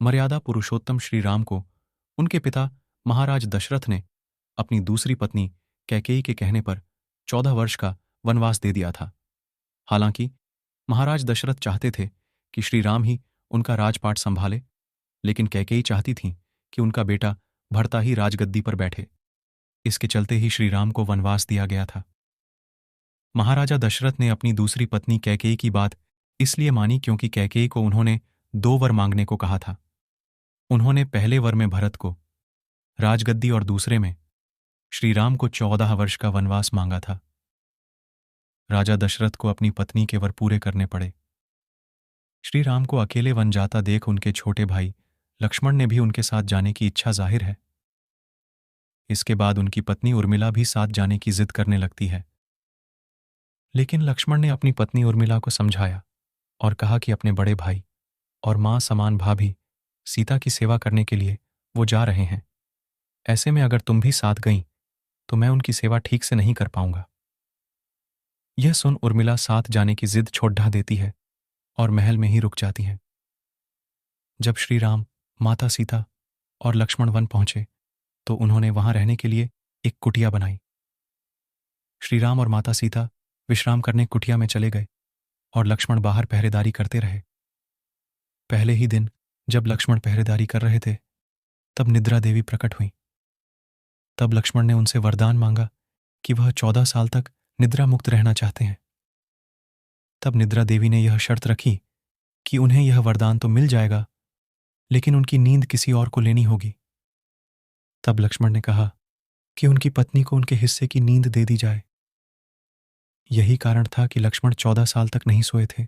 मर्यादा पुरुषोत्तम श्री राम को उनके पिता महाराज दशरथ ने अपनी दूसरी पत्नी कैकेयी के कहने पर 14 वर्ष का वनवास दे दिया था। हालांकि महाराज दशरथ चाहते थे कि श्री राम ही उनका राजपाट संभाले, लेकिन कैकेयी चाहती थीं कि उनका बेटा भरता ही राजगद्दी पर बैठे। इसके चलते ही श्री राम को वनवास दिया गया था। महाराजा दशरथ ने अपनी दूसरी पत्नी कैकेयी की बात इसलिए मानी क्योंकि कैकेयी को उन्होंने 2 वर मांगने को कहा था। उन्होंने पहले वर में भरत को राजगद्दी और दूसरे में श्री राम को 14 वर्ष का वनवास मांगा था। राजा दशरथ को अपनी पत्नी के वर पूरे करने पड़े। श्री राम को अकेले वन जाता देख उनके छोटे भाई लक्ष्मण ने भी उनके साथ जाने की इच्छा जाहिर है। इसके बाद उनकी पत्नी उर्मिला भी साथ जाने की जिद करने लगती है, लेकिन लक्ष्मण ने अपनी पत्नी उर्मिला को समझाया और कहा कि अपने बड़े भाई और मां समान भाभी सीता की सेवा करने के लिए वो जा रहे हैं। ऐसे में अगर तुम भी साथ गईं तो मैं उनकी सेवा ठीक से नहीं कर पाऊंगा। यह सुन उर्मिला साथ जाने की जिद छोड़ ढा देती है और महल में ही रुक जाती है। जब श्री राम, माता सीता और लक्ष्मण वन पहुंचे तो उन्होंने वहां रहने के लिए एक कुटिया बनाई। श्री राम और माता सीता विश्राम करने कुटिया में चले गए और लक्ष्मण बाहर पहरेदारी करते रहे। पहले ही दिन जब लक्ष्मण पहरेदारी कर रहे थे तब निद्रा देवी प्रकट हुई। तब लक्ष्मण ने उनसे वरदान मांगा कि वह 14 साल तक निद्रा मुक्त रहना चाहते हैं। तब निद्रा देवी ने यह शर्त रखी कि उन्हें यह वरदान तो मिल जाएगा, लेकिन उनकी नींद किसी और को लेनी होगी। तब लक्ष्मण ने कहा कि उनकी पत्नी को उनके हिस्से की नींद दे दी जाए। यही कारण था कि लक्ष्मण 14 साल तक नहीं सोए थे।